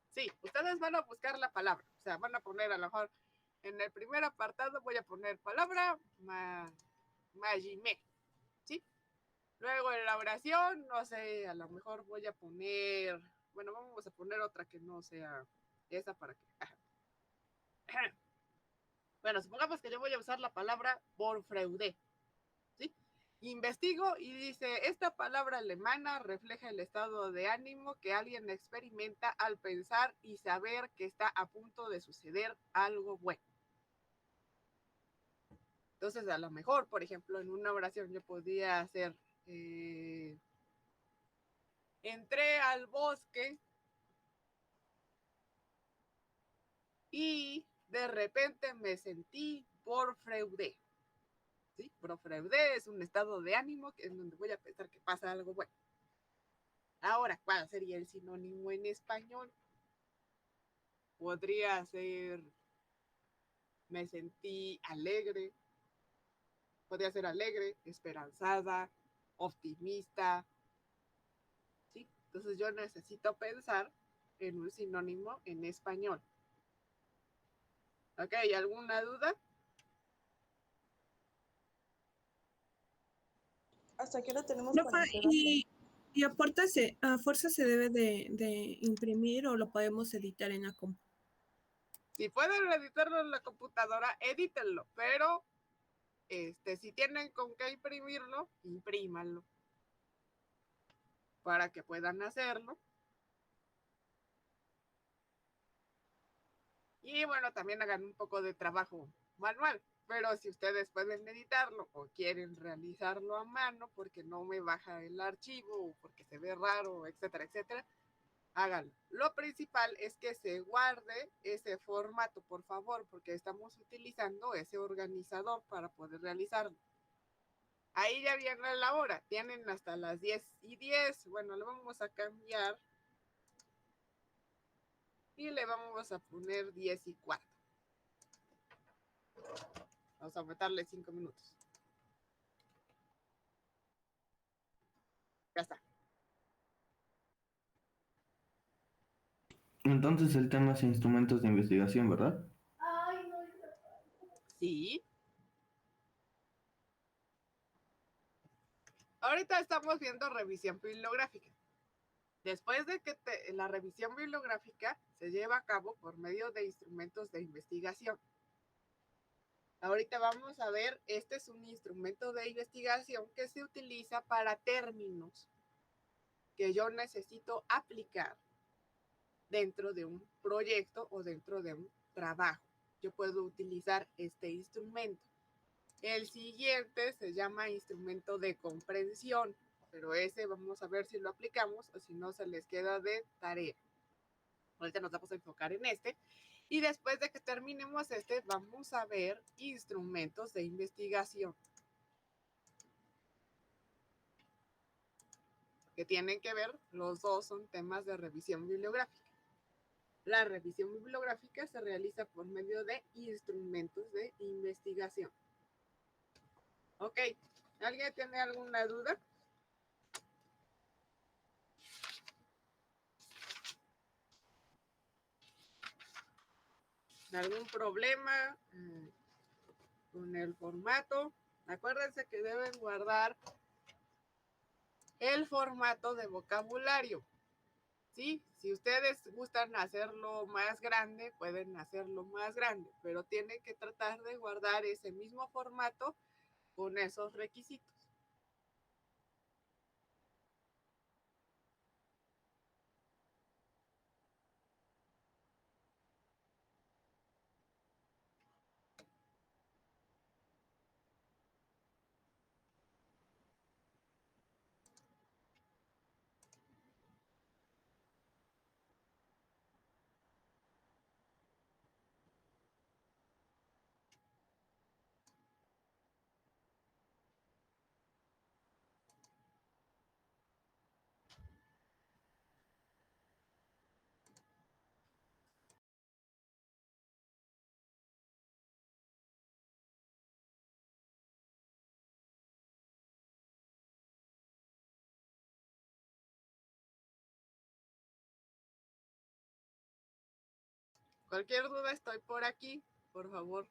Sí, ustedes van a buscar la palabra, o sea, van a poner a lo mejor en el primer apartado voy a poner palabra Majime, ¿sí? Luego en la oración, no sé, a lo mejor voy a poner, bueno, vamos a poner otra que no sea esa para que... Bueno, supongamos que yo voy a usar la palabra Vorfreude, ¿sí? Investigo y dice, esta palabra alemana refleja el estado de ánimo que alguien experimenta al pensar y saber que está a punto de suceder algo bueno. Entonces, a lo mejor, por ejemplo, en una oración yo podría hacer, entré al bosque y de repente me sentí por Freudé. ¿Sí? Por Freudé es un estado de ánimo que es donde voy a pensar que pasa algo bueno. Ahora, ¿cuál sería el sinónimo en español? Podría ser me sentí alegre, podría ser alegre, esperanzada, optimista, ¿sí? Entonces yo necesito pensar en un sinónimo en español. ¿Ok? ¿Alguna duda? ¿Hasta qué hora tenemos Profa, para entregarlo? y a fuerza se debe de imprimir o lo podemos editar en la compu. Si pueden editarlo en la computadora, edítenlo, pero si tienen con qué imprimirlo, imprímanlo para que puedan hacerlo. Y bueno, también hagan un poco de trabajo manual, pero si ustedes pueden editarlo o quieren realizarlo a mano porque no me baja el archivo o porque se ve raro, etcétera, etcétera, háganlo. Lo principal es que se guarde ese formato, por favor, porque estamos utilizando ese organizador para poder realizarlo. Ahí ya viene la hora. Tienen hasta las 10:10. Bueno, le vamos a cambiar. Y le vamos a poner 10:15. Vamos a aumentarle 5 minutos. Ya está. Entonces el tema es instrumentos de investigación, ¿verdad? Sí. Ahorita estamos viendo revisión bibliográfica. Después de que la revisión bibliográfica se lleva a cabo por medio de instrumentos de investigación. Ahorita vamos a ver, este es un instrumento de investigación que se utiliza para términos que yo necesito aplicar dentro de un proyecto o dentro de un trabajo. Yo puedo utilizar este instrumento. El siguiente se llama instrumento de comprensión, pero ese vamos a ver si lo aplicamos o si no se les queda de tarea. Ahorita nos vamos a enfocar en este. Y después de que terminemos este, vamos a ver instrumentos de investigación que tienen que ver, los dos son temas de revisión bibliográfica. La revisión bibliográfica se realiza por medio de instrumentos de investigación. Ok, ¿alguien tiene alguna duda? ¿Algún problema con el formato? Acuérdense que deben guardar el formato de vocabulario. ¿Sí? Si ustedes gustan hacerlo más grande, pueden hacerlo más grande, pero tienen que tratar de guardar ese mismo formato con esos requisitos. Cualquier duda estoy por aquí, por favor.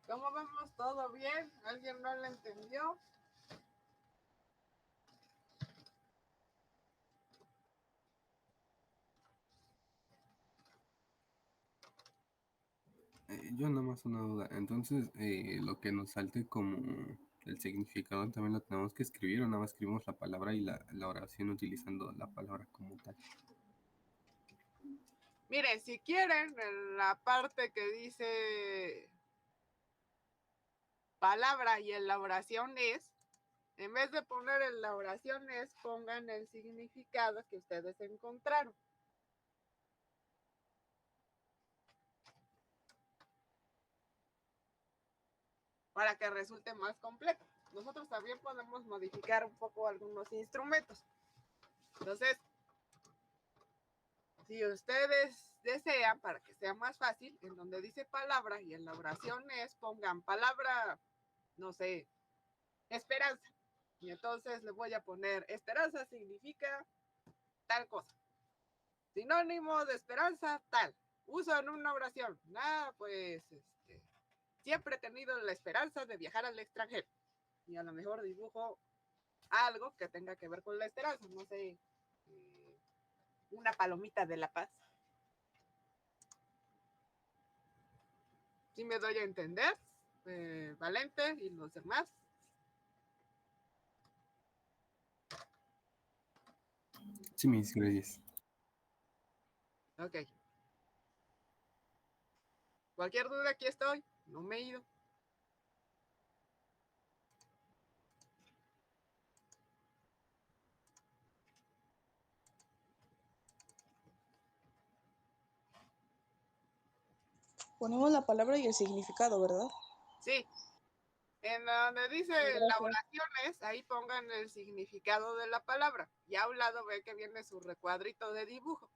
¿Cómo vamos? ¿Todo bien? ¿Alguien no lo entendió? Yo nada más una duda. Entonces, lo que nos salte como el significado también lo tenemos que escribir o nada más escribimos la palabra y la oración utilizando la palabra como tal. Miren, si quieren, en la parte que dice palabra y en la oración es, en vez de poner en la oración es, pongan el significado que ustedes encontraron. para que resulte más completo. Nosotros también podemos modificar un poco algunos instrumentos. Entonces, si ustedes desean, para que sea más fácil, en donde dice palabra y en la oración es, pongan palabra, no sé, esperanza. Y entonces le voy a poner, esperanza significa tal cosa. Sinónimo de esperanza, tal. Uso en una oración. Nada, pues, siempre he tenido la esperanza de viajar al extranjero. Y a lo mejor dibujo algo que tenga que ver con la esperanza. No sé, una palomita de la paz. ¿Sí me doy a entender? Valente y los demás. Sí, mis gracias. Ok. Cualquier duda, aquí estoy. No me he ido. Ponemos la palabra y el significado, ¿verdad? Sí. En donde dice Gracias. elaboraciones, ahí pongan el significado de la palabra. Y a un lado ve que viene su recuadrito de dibujo.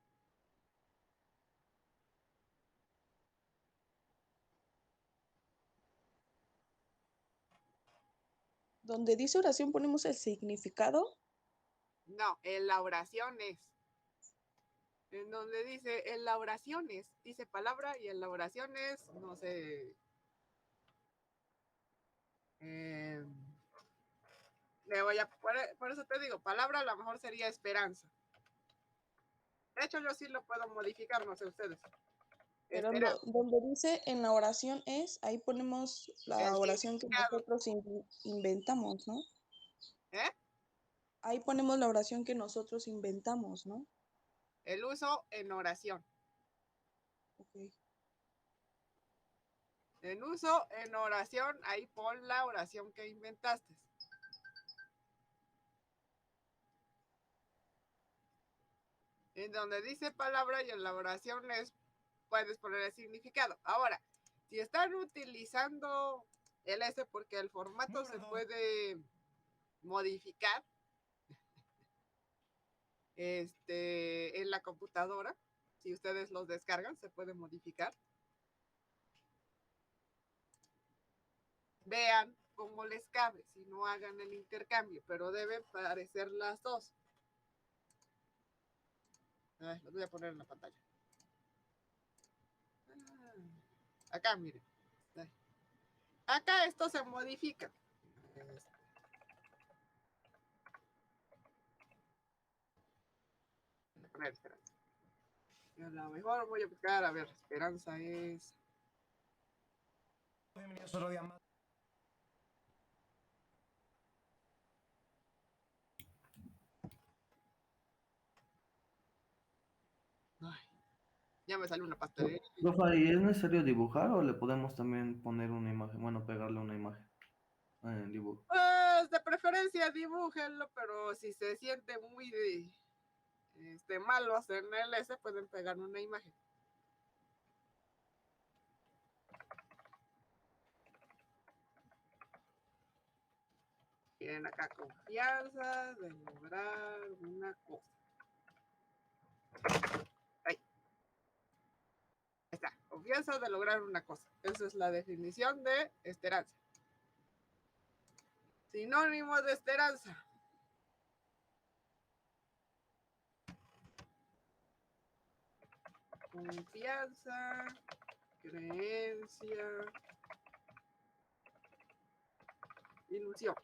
Donde dice oración ponemos el significado. No, elaboraciones. En donde dice elaboraciones, dice palabra y elaboraciones, no sé. Le voy a poner, por eso te digo, palabra a lo mejor sería esperanza. De hecho, yo sí lo puedo modificar, no sé ustedes. Pero Esperanza. donde dice en la oración es, ahí ponemos la El oración que significado. nosotros inventamos, ¿no? ¿Eh? Ahí ponemos la oración que nosotros inventamos, ¿no? El uso en oración. Ok. En uso en oración, ahí pon la oración que inventaste. En donde dice palabra y en la oración puedes poner el significado. Ahora, si están utilizando el S porque el formato se puede modificar en la computadora, si ustedes los descargan, se puede modificar. Vean cómo les cabe, si no hagan el intercambio, pero deben parecer las dos. Los voy a poner en la pantalla. Acá, miren. Acá esto se modifica. Voy a poner esperanza. Y a lo mejor voy a buscar, a ver, esperanza es... Bienvenidos otro día más. Ay, ya me salió una pastelería. Profe, ¿y es necesario dibujar o le podemos también poner una imagen? Bueno, pegarle una imagen en el dibujo. Pues de preferencia dibújenlo, pero si se siente muy malos en el S, pueden pegar una imagen. Tienen acá confianza de lograr una cosa. Ahí está, confianza de lograr una cosa. Esa es la definición de esperanza. Sinónimo de esperanza. Confianza, creencia, ilusión.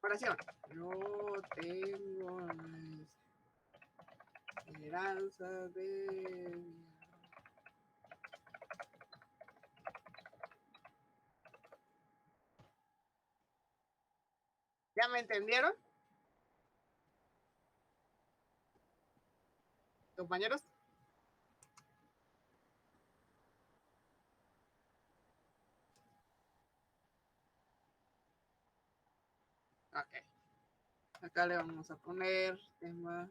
Oración. Yo tengo la esperanza de... ¿Ya me entendieron? Compañeros. Ok. Acá le vamos a poner tema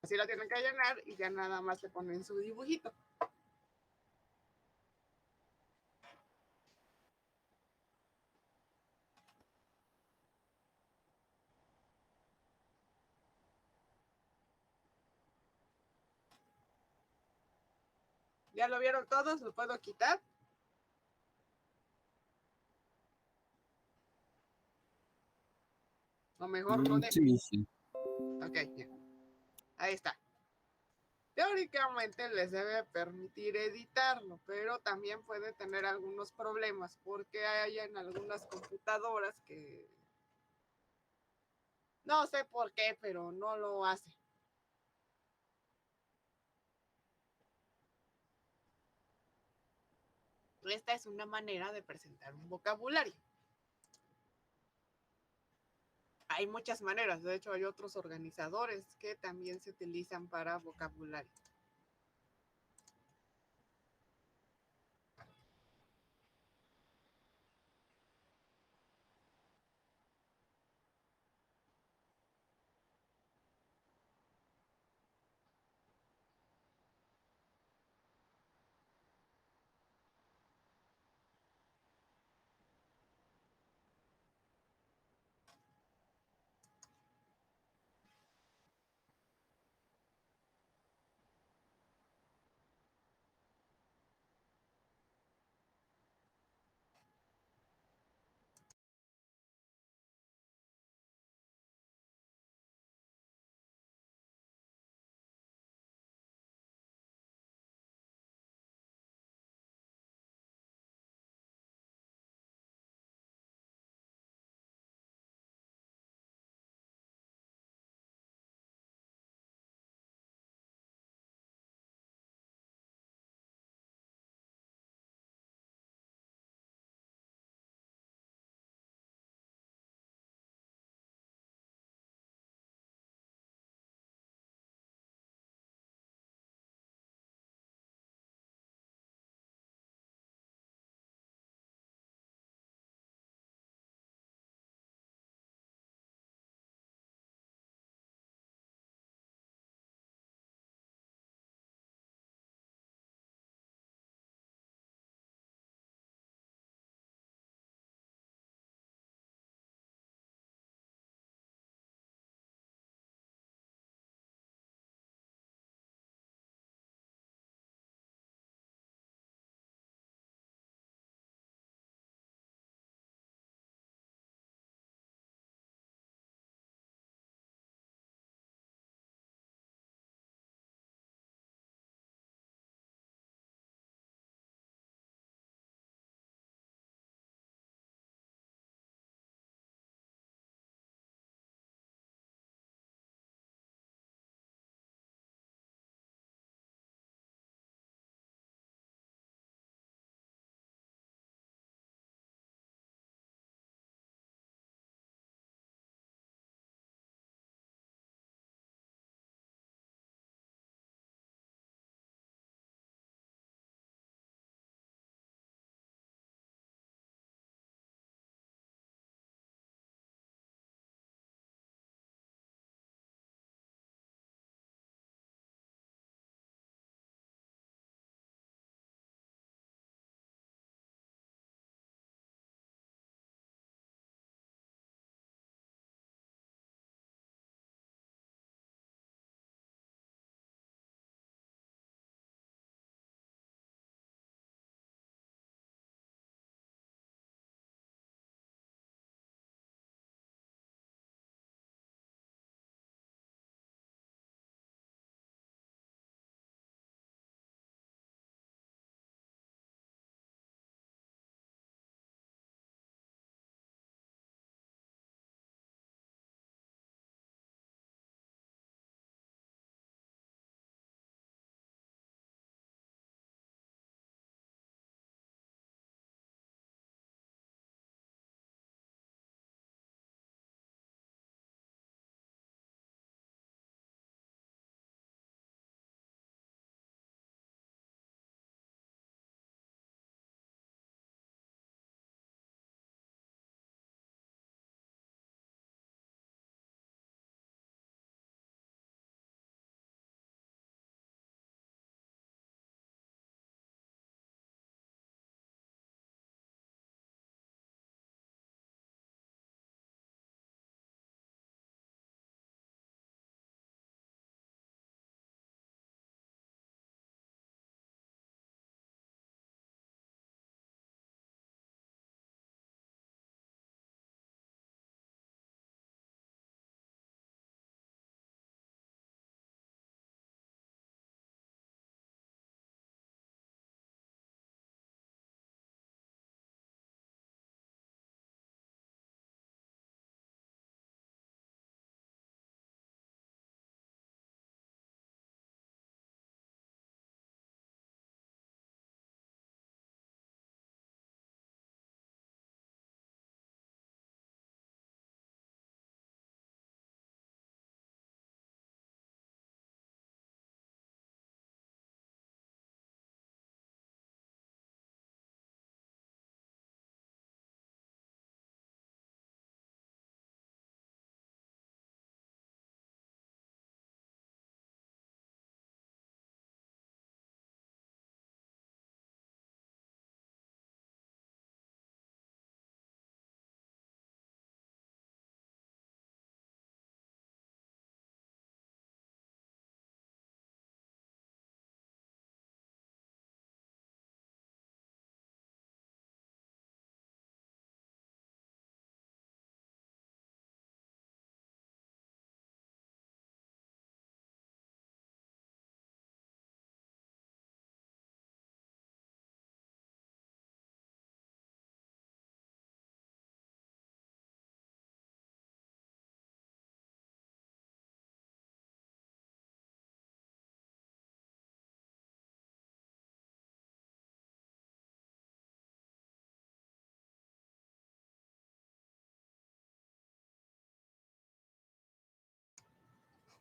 Así lo tienen que llenar y ya nada más le ponen su dibujito. ¿Ya lo vieron todos? ¿Lo puedo quitar? O mejor lo dejo. Sí, sí. Ok, ya. Ahí está. Teóricamente les debe permitir editarlo, pero también puede tener algunos problemas porque hay en algunas computadoras que no sé por qué, pero no lo hace. Esta es una manera de presentar un vocabulario. Hay muchas maneras, de hecho hay otros organizadores que también se utilizan para vocabulario.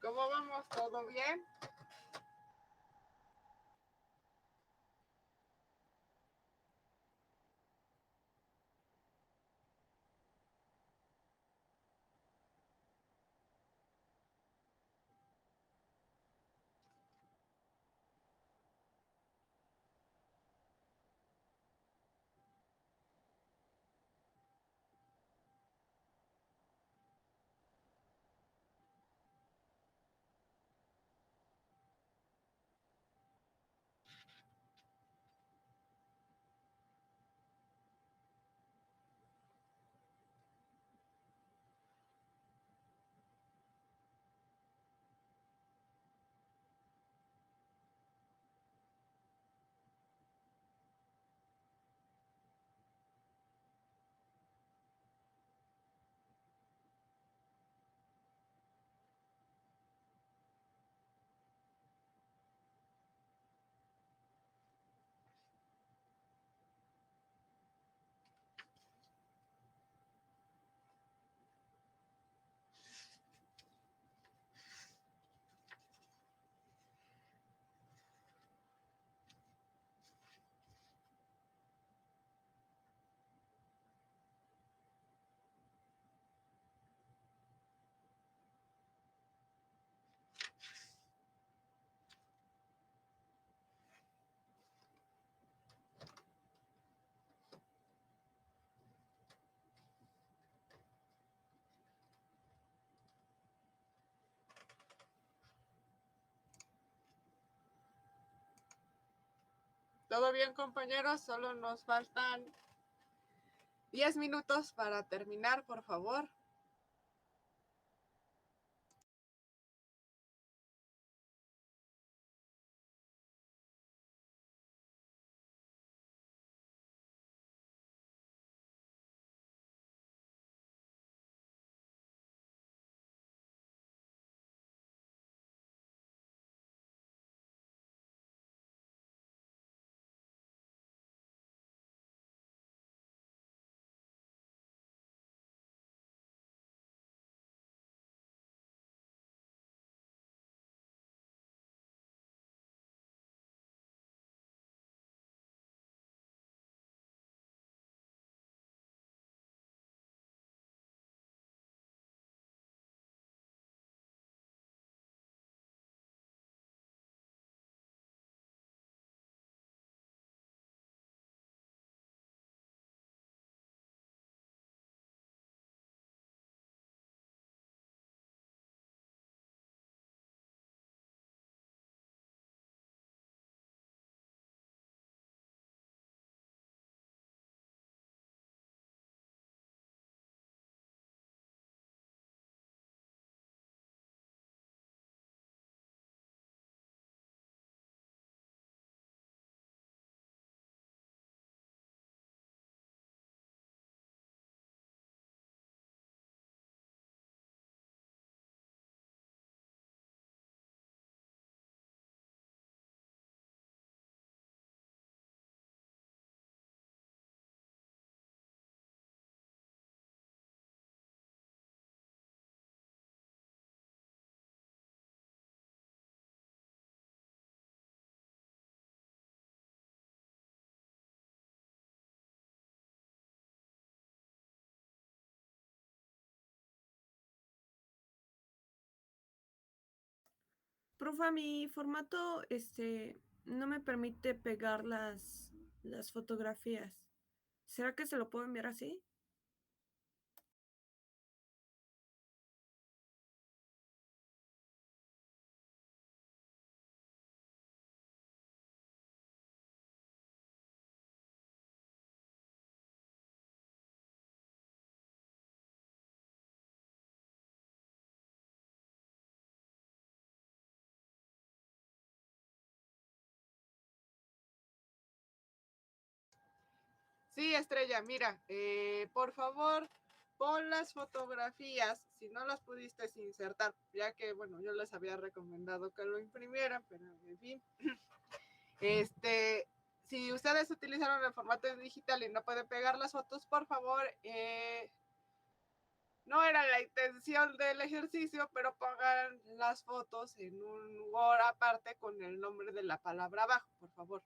¿Cómo vamos? ¿Todo bien? ¿Todo bien, compañeros? Solo nos faltan 10 minutos para terminar, por favor. Profa, mi formato no me permite pegar las fotografías. ¿Será que se lo puedo enviar así? Sí, Estrella, mira, por favor, pon las fotografías, si no las pudiste insertar, ya que, bueno, yo les había recomendado que lo imprimieran, pero en fin, si ustedes utilizaron el formato digital y no pueden pegar las fotos, por favor, No era la intención del ejercicio, pero pongan las fotos en un Word aparte con el nombre de la palabra abajo, por favor.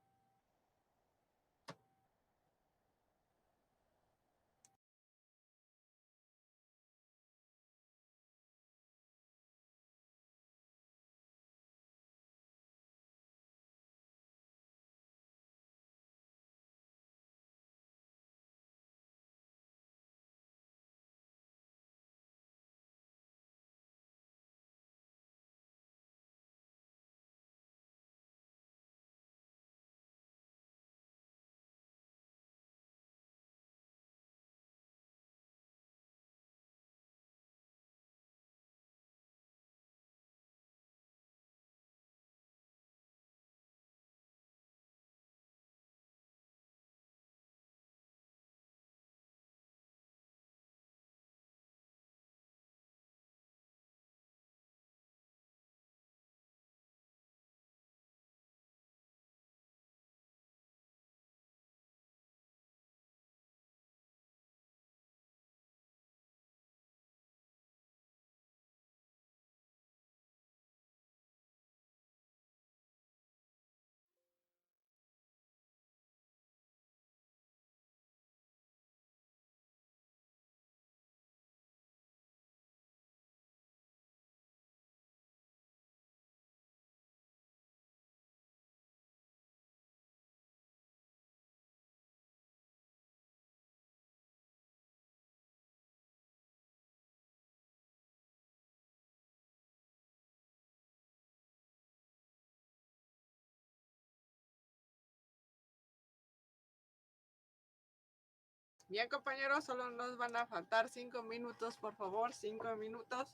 Bien, compañeros, solo nos van a faltar 5 minutos, por favor, 5 minutos.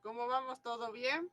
¿Cómo vamos? ¿Todo bien?